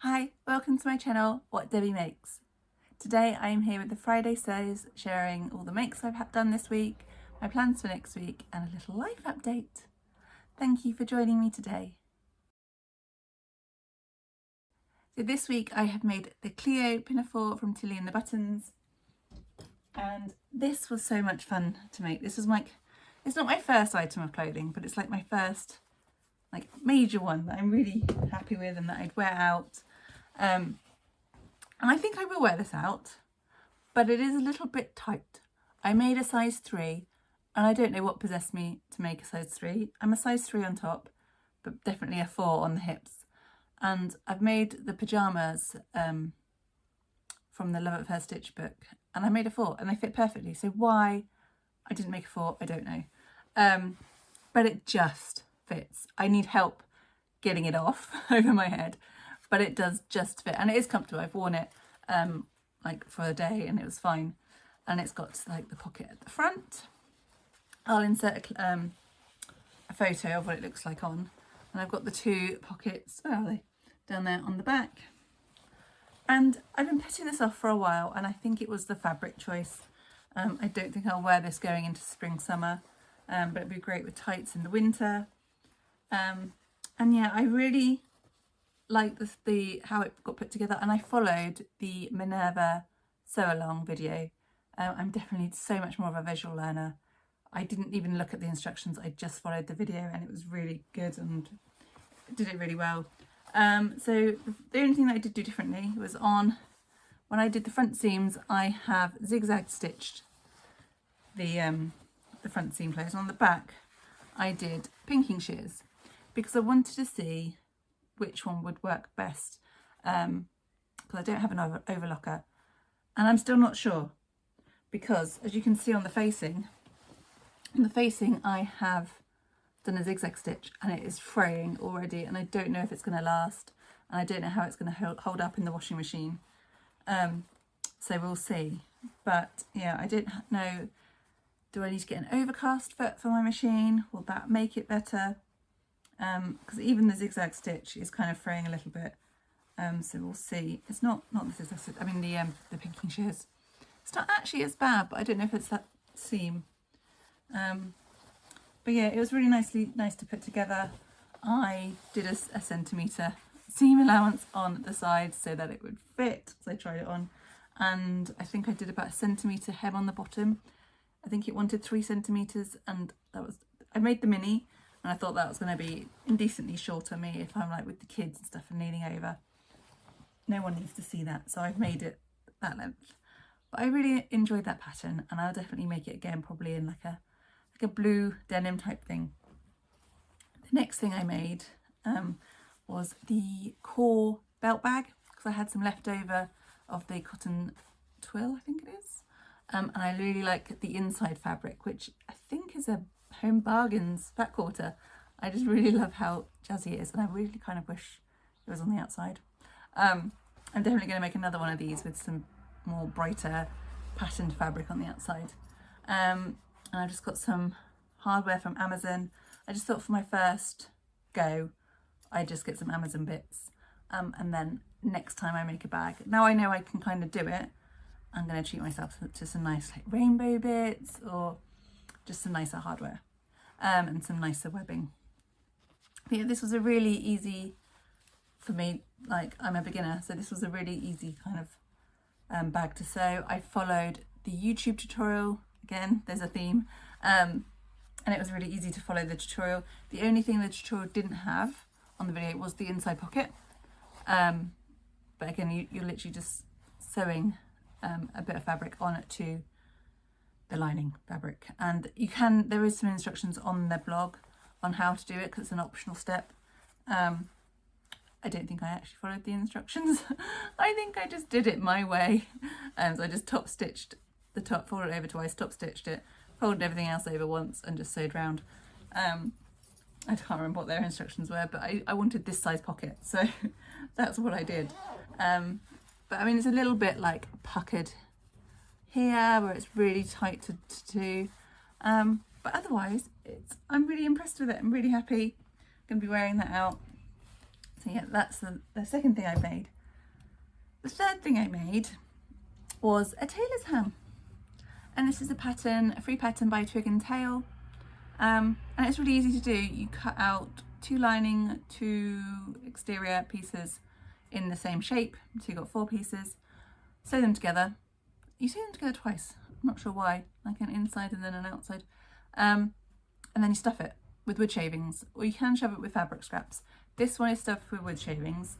Hi, welcome to my channel, What Debbie Makes. Today I am here with the Friday Sews, sharing all the makes I've done this week, my plans for next week and a little life update. Thank you for joining me today. So this week I have made the Cleo Pinafore from Tilly and the Buttons, and this was so much fun to make. This was it's not my first item of clothing, but it's like my first major one that I'm really happy with and that I'd wear out. And I think I will wear this out, but it is a little bit tight. I made a size 3 and I don't know what possessed me to make a size 3. I'm a size 3 on top, but definitely a 4 on the hips. And I've made the pyjamas from the Love at First Stitch book, and I made a 4 and they fit perfectly. So why I didn't make a 4, I don't know. But it just fits. I need help getting it off over my head, but it does just fit, and it is comfortable. I've worn it for a day and it was fine, and it's got the pocket at the front. I'll insert a photo of what it looks like on, and I've got the 2 pockets, where are they, down there on the back. And I've been putting this off for a while, and I think it was the fabric choice. I don't think I'll wear this going into spring summer, but it'd be great with tights in the winter. And yeah, I really like the how it got put together, and I followed the Minerva sew along video. I'm definitely so much more of a visual learner. I didn't even look at the instructions, I just followed the video, and it was really good and did it really well. So the only thing that I did do differently was when I did the front seams, I have zigzag stitched the front seam closed. On the back I did pinking shears because I wanted to see which one would work best, because I don't have an overlocker, and I'm still not sure, because as you can see on the facing I have done a zigzag stitch and it is fraying already, and I don't know if it's going to last, and I don't know how it's going to hold up in the washing machine. So we'll see. But yeah, I don't know, do I need to get an overcast for my machine? Will that make it better? Because even the zigzag stitch is kind of fraying a little bit. So we'll see. It's not the zigzag stitch, I mean the pinking shears. It's not actually as bad, but I don't know if it's that seam. But yeah, it was really nice to put together. I did a centimetre seam allowance on the sides so that it would fit, so I tried it on, and I think I did about a centimetre hem on the bottom. I think it wanted 3 centimetres, and I made the mini, and I thought that was going to be indecently short on me if I'm with the kids and stuff and leaning over. No one needs to see that, so I've made it that length. But I really enjoyed that pattern, and I'll definitely make it again, probably in like a blue denim type thing. The next thing I made was the core belt bag, because I had some leftover of the cotton twill, I think it is. And I really like the inside fabric, which I think is a Home Bargains fat quarter. I just really love how jazzy it is, and I really kind of wish it was on the outside. I'm definitely going to make another one of these with some more brighter patterned fabric on the outside. And I just got some hardware from Amazon. I just thought for my first go I'd just get some Amazon bits, and then next time I make a bag, now I know I can kind of do it, I'm going to treat myself to some nice rainbow bits, or just some nicer hardware, and some nicer webbing. But yeah, this was a really easy, for me, I'm a beginner, so this was a really easy kind of bag to sew. I followed the YouTube tutorial, again there's a theme, and it was really easy to follow the tutorial. The only thing the tutorial didn't have on the video was the inside pocket, but again you're literally just sewing a bit of fabric on it to the lining fabric, and there is some instructions on their blog on how to do it, because it's an optional step. I don't think I actually followed the instructions. I think I just did it my way. So I just top stitched the top, folded it over twice, top stitched it, folded everything else over once, and just sewed round. I can't remember what their instructions were, but I wanted this size pocket, so that's what I did. But I mean, it's a little bit puckered here where it's really tight to do. But otherwise I'm really impressed with it. I'm really happy. I'm going to be wearing that out. So yeah, that's the second thing I made. The third thing I made was a tailor's ham. And this is a pattern, a free pattern by Twig and Tail. And it's really easy to do. You cut out 2 lining, 2 exterior pieces in the same shape. So you've got 4 pieces. Sew them together. You sew them together twice. I'm not sure why, like an inside and then an outside. And then you stuff it with wood shavings, or you can shove it with fabric scraps. This one is stuffed with wood shavings,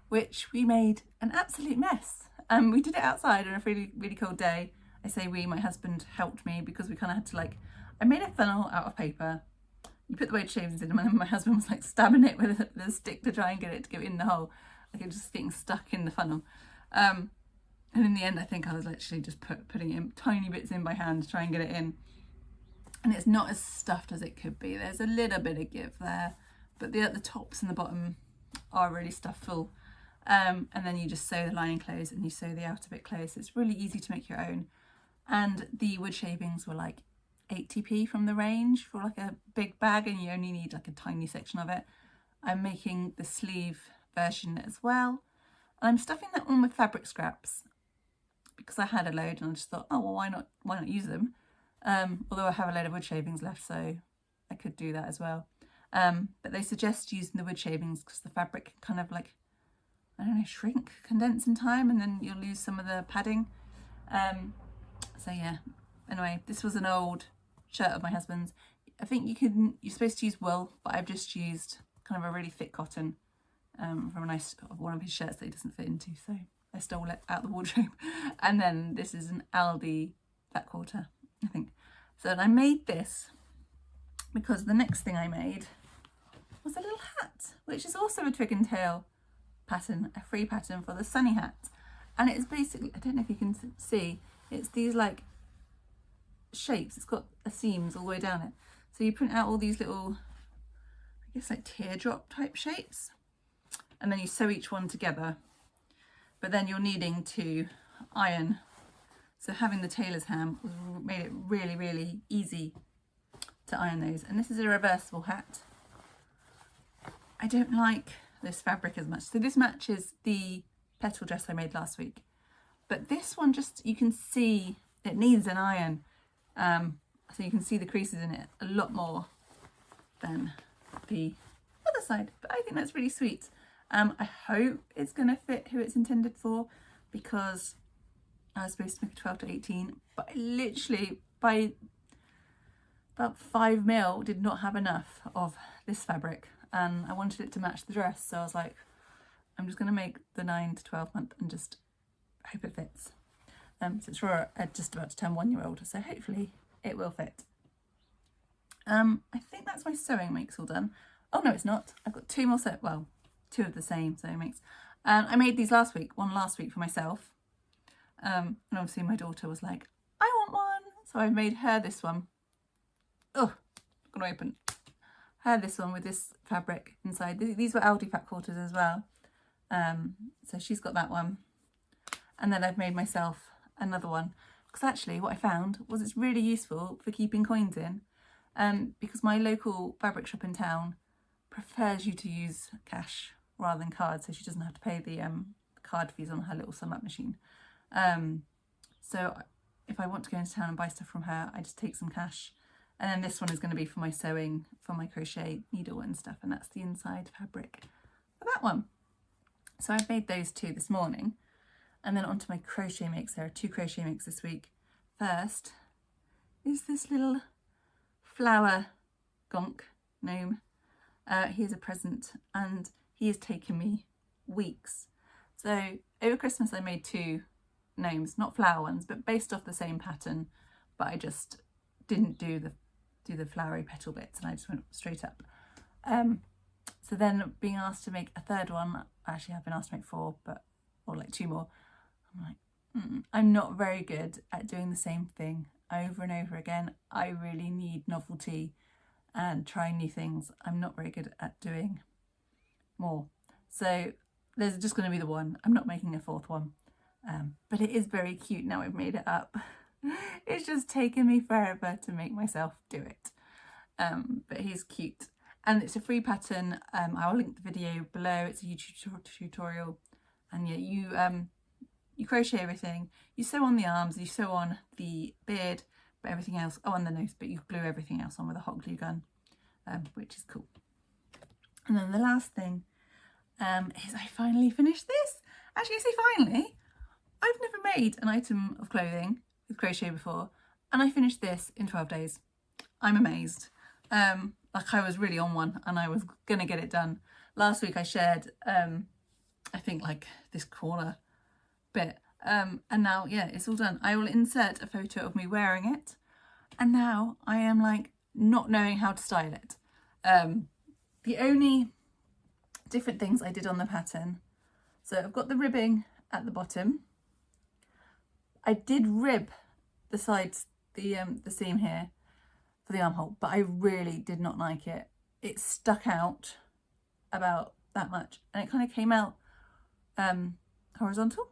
which we made an absolute mess. We did it outside on a really, really cold day. I say we, my husband helped me because we kind of had to I made a funnel out of paper. You put the wood shavings in, and then my husband was like stabbing it with a stick to try and get it to go in the hole. Like it was just getting stuck in the funnel. And in the end, I think I was literally just putting it in tiny bits in by hand to try and get it in. And it's not as stuffed as it could be. There's a little bit of give there, but the tops and the bottom are really stuffed full. And then you just sew the lining close and you sew the outer bit close. It's really easy to make your own. And the wood shavings were like 80p from the range for like a big bag, and you only need like a tiny section of it. I'm making the sleeve version as well. And I'm stuffing that one with fabric scraps because I had a load and I just thought, oh, well, why not use them? Although I have a load of wood shavings left, so I could do that as well. But they suggest using the wood shavings because the fabric can kind of I don't know, shrink, condense in time, and then you'll lose some of the padding. So yeah, anyway, this was an old shirt of my husband's. I think you're supposed to use wool, but I've just used kind of a really thick cotton from one of his shirts that he doesn't fit into, so I stole it out the wardrobe. And then this is an Aldi flat quarter, I think. So I made this because the next thing I made was a little hat, which is also a Twig and Tail pattern, a free pattern for the sunny hat. And it's basically, I don't know if you can see, it's these shapes. It's got seams all the way down it. So you print out all these little, I guess teardrop type shapes, and then you sew each one together. But then you're needing to iron. So having the tailor's ham made it really, really easy to iron those. And this is a reversible hat. I don't like this fabric as much. So this matches the petal dress I made last week. But this one, you can see it needs an iron. So you can see the creases in it a lot more than the other side. But I think that's really sweet. I hope it's going to fit who it's intended for, because I was supposed to make a 12 to 18, but I literally by about 5mm did not have enough of this fabric, and I wanted it to match the dress. So I was like, I'm just going to make the 9 to 12 month and just hope it fits. So it's for a just about to turn 1-year-old, so hopefully it will fit. I think that's my sewing makes all done. Oh no, it's not. I've got 2 more well, 2 of the same sewing makes. I made these last week, one last week for myself. And obviously my daughter was like, I want one. So I made her this one. Oh, I'm gonna open. Her this one with this fabric inside. These were Aldi fat quarters as well. So she's got that one. And then I've made myself another one. Because actually what I found was it's really useful for keeping coins in. Because my local fabric shop in town prefers you to use cash rather than cards, so she doesn't have to pay the card fees on her little sum up machine. So if I want to go into town and buy stuff from her, I just take some cash. And then this one is going to be for my sewing, for my crochet needle and stuff, and that's the inside fabric for that one. So I've made those 2 this morning. And then onto my crochet makes. There are 2 crochet makes this week. First is this little flower gnome. Here's a present, and he has taken me weeks. So over Christmas I made 2 gnomes, not flower ones, but based off the same pattern, but I just didn't do the flowery petal bits, and I just went straight up. So then being asked to make a 3rd one, actually I've been asked to make 4, or 2 more. I'm like, I'm not very good at doing the same thing over and over again. I really need novelty and trying new things. I'm not very good at doing more. So there's just going to be the one. I'm not making a 4th one. But it is very cute now I've made it up. It's just taken me forever to make myself do it. But he's cute. and it's a free pattern. I will link the video below. It's a YouTube tutorial, and yeah, you crochet everything. You sew on the arms, you sew on the beard, but everything else, oh, on the nose, but you glue everything else on with a hot glue gun, which is cool. And then the last thing is I finally finished this. Actually, I say finally. I've never made an item of clothing with crochet before, and I finished this in 12 days. I'm amazed. Like, I was really on one and I was gonna get it done. Last week I shared, I think, like this corner bit, and now, yeah, it's all done. I will insert a photo of me wearing it, and now I am like not knowing how to style it. The only different things I did on the pattern, so I've got the ribbing at the bottom. I did rib the sides, the seam here for the armhole, but I really did not like it. It stuck out about that much, and it kind of came out horizontal.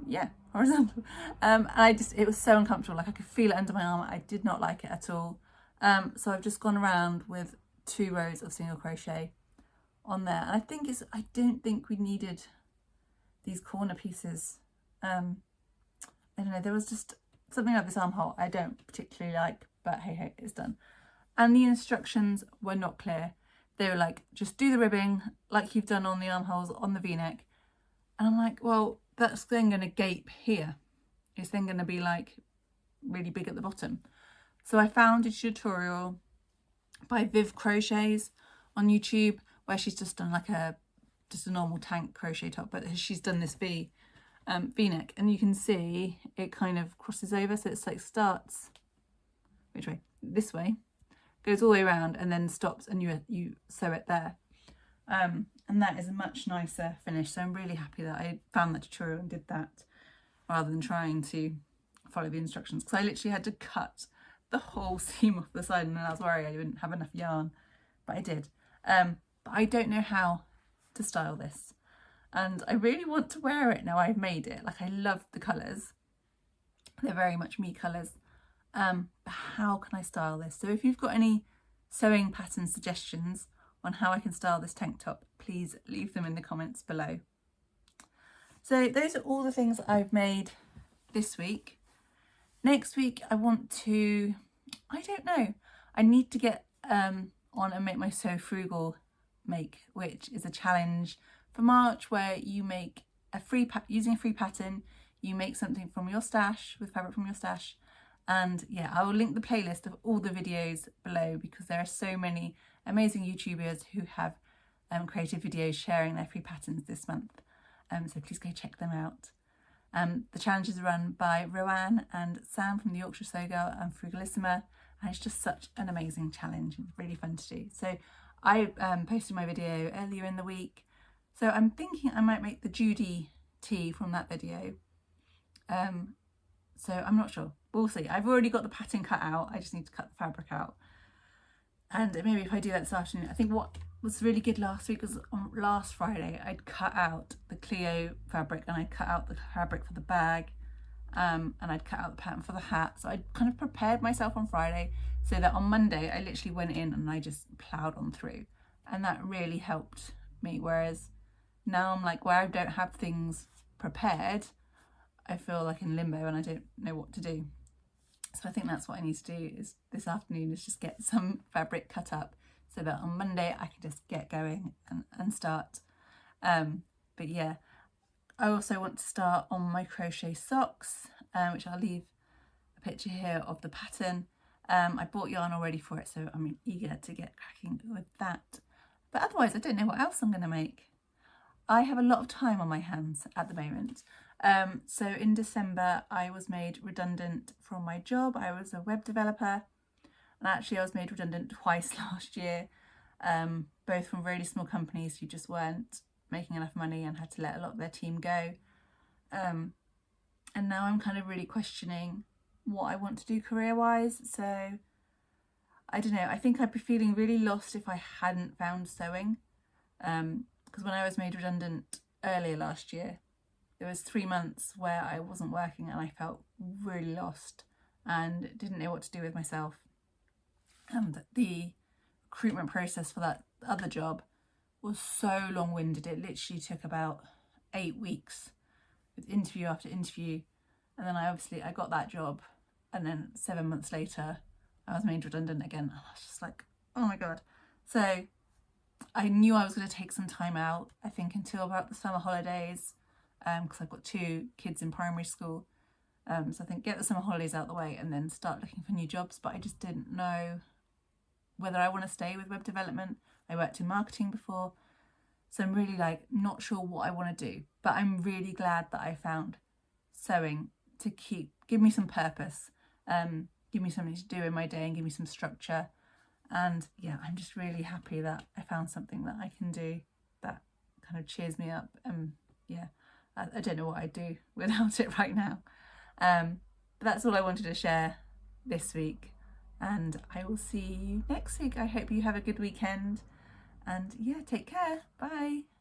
Yeah, horizontal. And it was so uncomfortable. Like, I could feel it under my arm. I did not like it at all. So I've just gone around with 2 rows of single crochet on there, and I don't think we needed these corner pieces. I don't know, there was just something about this armhole I don't particularly like, but hey ho, it's done. And the instructions were not clear. They were like, just do the ribbing like you've done on the armholes on the v-neck. And I'm like, well, that's then going to gape here. It's then going to be like really big at the bottom. So I found a tutorial by Viv Crochets on YouTube where she's just done like just a normal tank crochet top, but she's done this v-neck, and you can see it kind of crosses over, so it's like starts which way, this way, goes all the way around and then stops, and you sew it there, and that is a much nicer finish. So I'm really happy that I found that tutorial and did that rather than trying to follow the instructions, because I literally had to cut the whole seam off the side, and then I was worried I didn't have enough yarn, but I did. But I don't know how to style this, and I really want to wear it now I've made it. Like, I love the colours, they're very much me colours, but how can I style this? So if you've got any sewing pattern suggestions on how I can style this tank top, please leave them in the comments below. So those are all the things I've made this week. Next week I want to, I don't know, I need to get on and make my Sew Frugal make, which is a challenge for March where you make using a free pattern, you make something from your stash with fabric from your stash. And yeah, I will link the playlist of all the videos below, because there are so many amazing YouTubers who have creative videos sharing their free patterns this month. So please go check them out. The challenge is run by Roanne and Sam from the Yorkshire Sew Girl and Frugalissima, and it's just such an amazing challenge. It's really fun to do. So I posted my video earlier in the week, so I'm thinking I might make the Judy tee from that video. So I'm not sure, we'll see. I've already got the pattern cut out, I just need to cut the fabric out, and maybe if I do that this afternoon. I think what was really good last week was on last Friday I'd cut out the Cleo fabric, and I'd cut out the fabric for the bag, and I'd cut out the pattern for the hat. So I'd kind of prepared myself on Friday so that on Monday I literally went in and I just ploughed on through, and that really helped me. Whereas now I'm like, where I don't have things prepared, I feel like in limbo and I don't know what to do. So I think that's what I need to do is this afternoon, is just get some fabric cut up so that on Monday I can just get going and start. But yeah, I also want to start on my crochet socks, which I'll leave a picture here of the pattern. I bought yarn already for it, so I'm eager to get cracking with that. But otherwise, I don't know what else I'm going to make. I have a lot of time on my hands at the moment. So in December, I was made redundant from my job. I was a web developer, and actually I was made redundant twice last year, both from really small companies who just weren't making enough money and had to let a lot of their team go. And now I'm kind of really questioning what I want to do career-wise. So I don't know, I think I'd be feeling really lost if I hadn't found sewing. Because when I was made redundant earlier last year, there was 3 months where I wasn't working and I felt really lost and didn't know what to do with myself. And the recruitment process for that other job was so long-winded. It literally took about 8 weeks with interview after interview. And then I got that job, and then 7 months later I was made redundant again. I was just like, oh my God. So I knew I was going to take some time out, I think until about the summer holidays, because I've got 2 kids in primary school. So I think get the summer holidays out the way and then start looking for new jobs. But I just didn't know whether I want to stay with web development. I worked in marketing before, so I'm really like not sure what I want to do. But I'm really glad that I found sewing to give me some purpose, give me something to do in my day and give me some structure. And yeah, I'm just really happy that I found something that I can do that kind of cheers me up. Yeah, I don't know what I'd do without it right now. But that's all I wanted to share this week, and I will see you next week. I hope you have a good weekend, and yeah, take care. Bye.